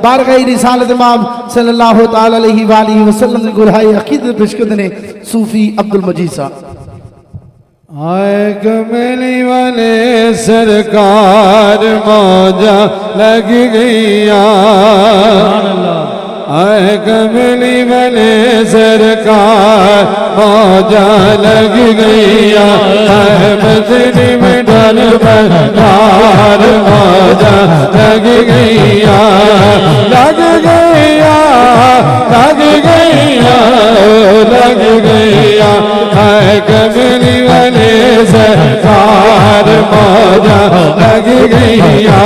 बारगाह रिसालत इमाम सल्लल्लाहु तआला अलैहि वसल्लम की गुरहाई अकीदत पेश करते ने सूफी अब्दुल मजीद साहब। आए कमली वाले सरकार मौजा लग गईया, आए कमली वाले सरकार मौजा लग गईया, मदनी में डर बहार मौजा लग गईया, लग गईया, लग गईया, लग गईया, आए कमली वाले सरकार मौजा लग गईया,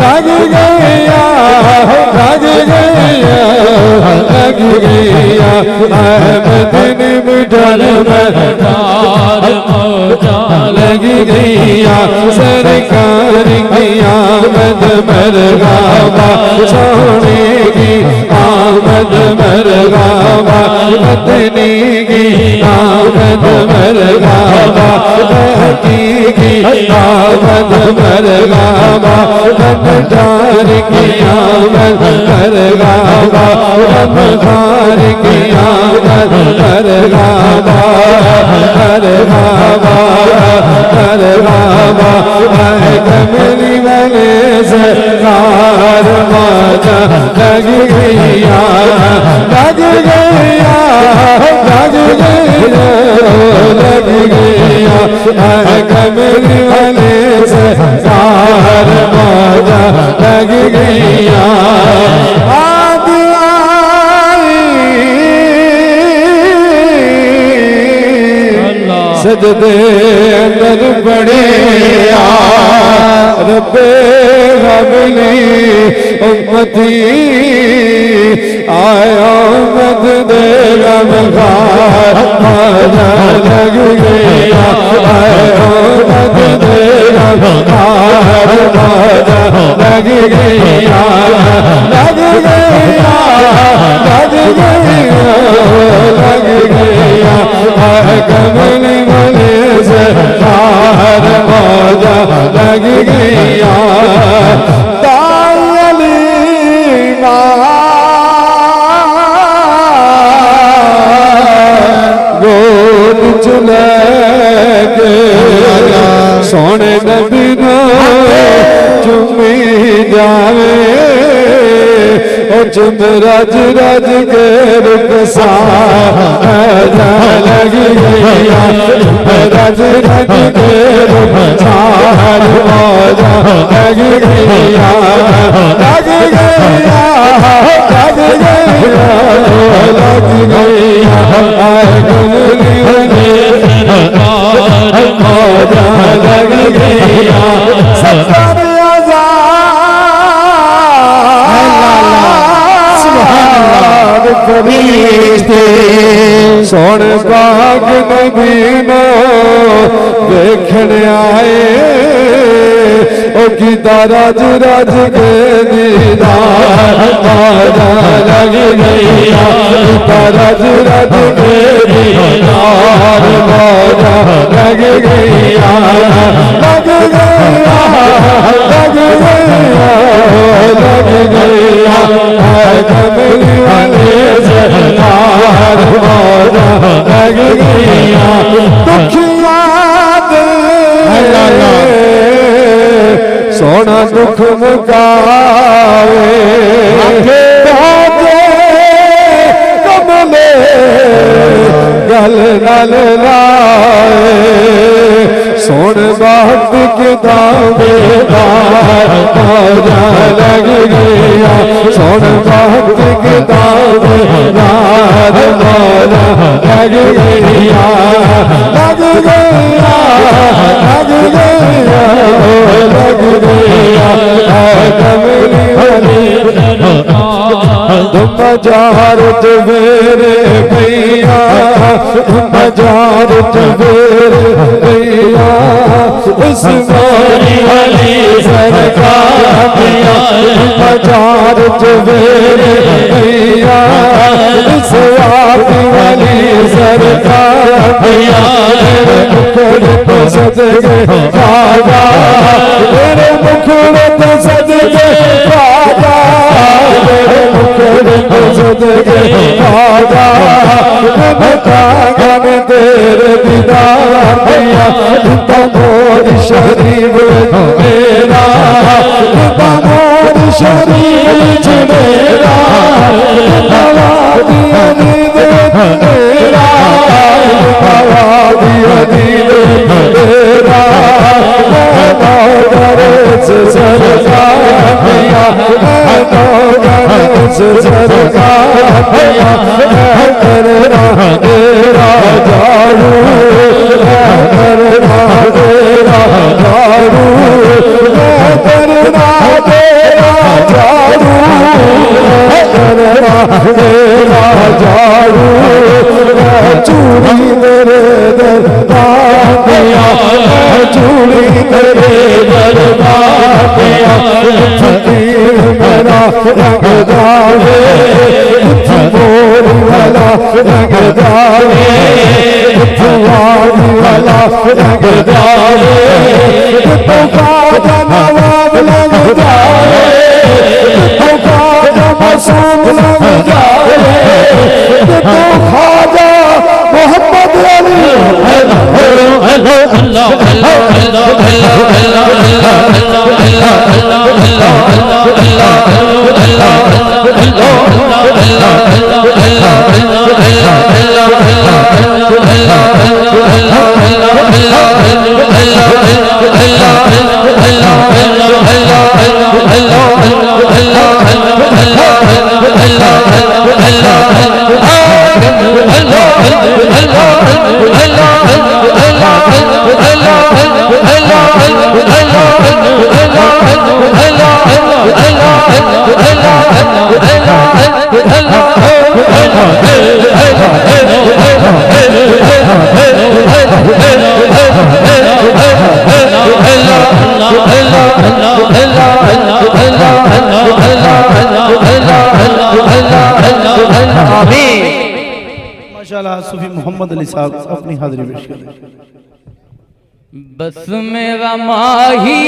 लग गईया, लग गईया, लग गईया, मदनी में डर बहार मौजा लग गईया, सरकार की आमद मरगावा सोने की आमद मरगावा, मदनी की आमद मरगावा, की आमद मरगावा, रमजान की आमद मरगावा, रमजान की आमद मरगावा, मरगावा, मरगावा, कमली वाले सरकार मौजा लग गईया, लग गईया, लग गईया, लग गईया, कमली वाले सरकार मौजा लग गईया। सजदे अंदर पड़े रब्बे गबली उम्मती, आया मद दे गमगार मौजा लग गईया, आया मद दे गमगार मौजा लग गईया, लग गईया, लग गईया, लग गईया, कमली वाले सरकार मौजा लग गईया। ताली गोद चले के सोने नबी नो चुमी जावे, चुम रज रज के रुखसा लग गईया, रज रज के रुखसा मौजा लग गईया, लग गईया, लग गईया, लग गईया, कमली वाले मौजा लग गईया। सोन बाग नबी नो देखण आए, ओ गीता रज रज के दीदार मौजा लग गईया, गीता रज रज के दीदार मौजा लग गईया, लग गईया, लग गईया, लग गईया, कमली वाले सरकार मौजा लग गईया। दुखिया सोना दुख मुकावे, कमले गल नल लाए, सोन बात के दावेदार मौजा लग गईया, सोन बात के दावेदार मौजा लग गईया, लग गईया, लग गईया, लग गईया, कमली वाले तुम जार चवेरे भैया, तुम जार चवेरे भैया, उस्मानी वाली सरकार भैया, तुम जार चवेरे भैया, उस्मानी वाली सरकार भैया, मेरे मुखड़े तो सजगे राजा, मेरे मुखड़े तो सजगे राजा, सदके ख्वाजा कागन तेरे दीदार दिया तमोद शरीफ मेरा तमोद शरीफ मेरा दिया नींद मेरा दिया नींद मेरा से सरकार दिया से सरकार दिया करना तेरा जारू करना तेरा जारू करना तेरा जारू करना तेरा जारू चूड़ी तेरे दरबार दिया चूड़ी तेरे दरबार दिया फकीर मेरा रंग जावे मोर वाला रंग जावे फुआरी वाला रंग जावे तो खाजा नवाब लग जावे तो खाजा मासूम लग जावे तो खाजा मोहम्मद अली माशाअल्लाह सूफी मोहम्मद अली साहब अपनी हाजिरी पेश करें। बस मेरा माही